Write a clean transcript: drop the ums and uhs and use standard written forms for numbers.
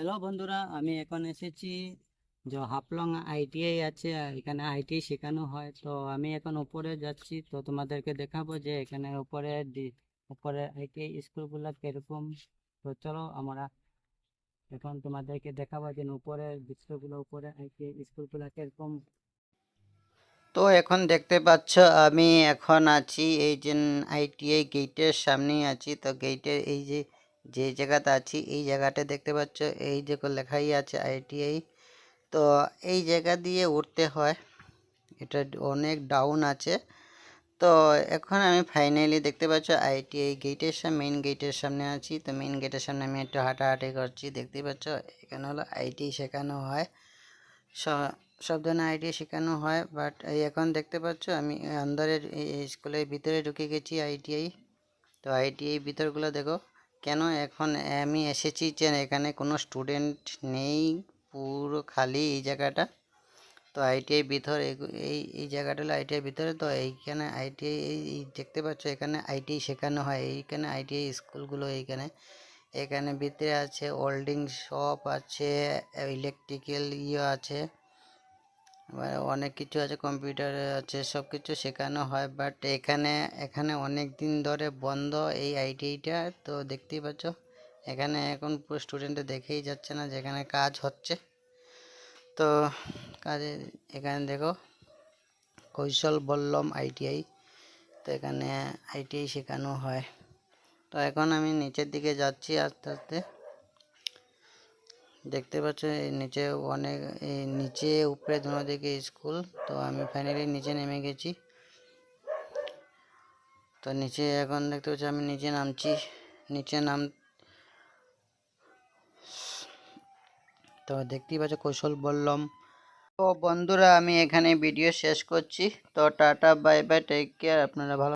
Hello বন্ধুরা, আমি এখন এসেছি যে হাফলং আইটিআই আছে, আর এখানে আইটিআই শেখানো হয়। তো আমি এখন উপরে যাচ্ছি, তো তোমাদেরকে দেখাবো যে এখানে উপরে আইটিআই স্কুলগুলো কিরকম। তো চলো আমরা এখন তোমাদেরকে দেখাবো যে উপরের দৃশ্যগুলো, উপরে আইটিআই স্কুলগুলো কিরকম। তো এখন দেখতে পাচ্ছ আমি এখন আছি এই যে আইটিআই গেটের সামনেই আছি। তো গেটের এই যে যে জায়গাতে আছি এই জায়গাটা দেখতে পাচ্ছ, এই যে লেখাই আছে আইটিআই। তো এই জায়গা দিয়ে উঠতে হয়, এটা অনেক ডাউন আছে। তো এখন আমি ফাইনালি দেখতে পাচ্ছ আইটিআই গেটের সামনে, মেইন গেটের সামনে আছি। তো মেইন গেটের সামনে আমি একটু হাঁটাহাঁটি করছি। দেখতে পাচ্ছ এখানে হলো আইটিআই শেখানো হয়, সব ধরনের আইটিআই শেখানো হয়। বাট এই এখন দেখতে পাচ্ছ আমি আন্দারের এই স্কুলের ভিতরে ঢুকে গেছি আইটিআই। তো আইটিআই ভিতরগুলো দেখো, কেন এখন আমি এসেছি যে এখানে কোনো স্টুডেন্ট নেই, পুরো খালি এই জায়গাটা। তো আইটিআই ভিতর এই এই জায়গাটা হলো আইটিআই ভিতরে। তো এইখানে আইটিআই এই দেখতে পাচ্ছ এখানে আইটিআই শেখানো হয়, এইখানে আইটিআই স্কুলগুলো এইখানে। এখানে ভিতরে আছে ওল্ডিং শপ আছে, ইলেকট্রিক্যাল আছে, অনেক কিছু আছে, কম্পিউটার আছে, সব কিছু শেখানো হয়। বাট এখানে এখানে অনেক দিন ধরে বন্ধ এই আইটিআইটা। তো দেখতেই পাচ্ছ এখানে এখন পুরো স্টুডেন্টে দেখেই যাচ্ছে না যেখানে কাজ হচ্ছে। তো কাজে এখানে দেখো কৌশল বল্লম আইটিআই। তো এখানে আইটিআই শেখানো হয়। তো এখন আমি নিচের দিকে যাচ্ছি আস্তে আস্তে। দেখতে পাচ্ছ এই নিচে অনেক, এই নিচে উপরে দুনো দিকে স্কুল। তো আমি ফাইনালি নিচে নেমে গেছি। তো নিচে এখন দেখতে পাচ্ছি আমি নিচে নামছি। নিচে তো দেখতেই পাচ্ছ কৌশল বললাম। তো বন্ধুরা আমি এখানে ভিডিও শেষ করছি। তো tata bye bye, take care, আপনারা ভালো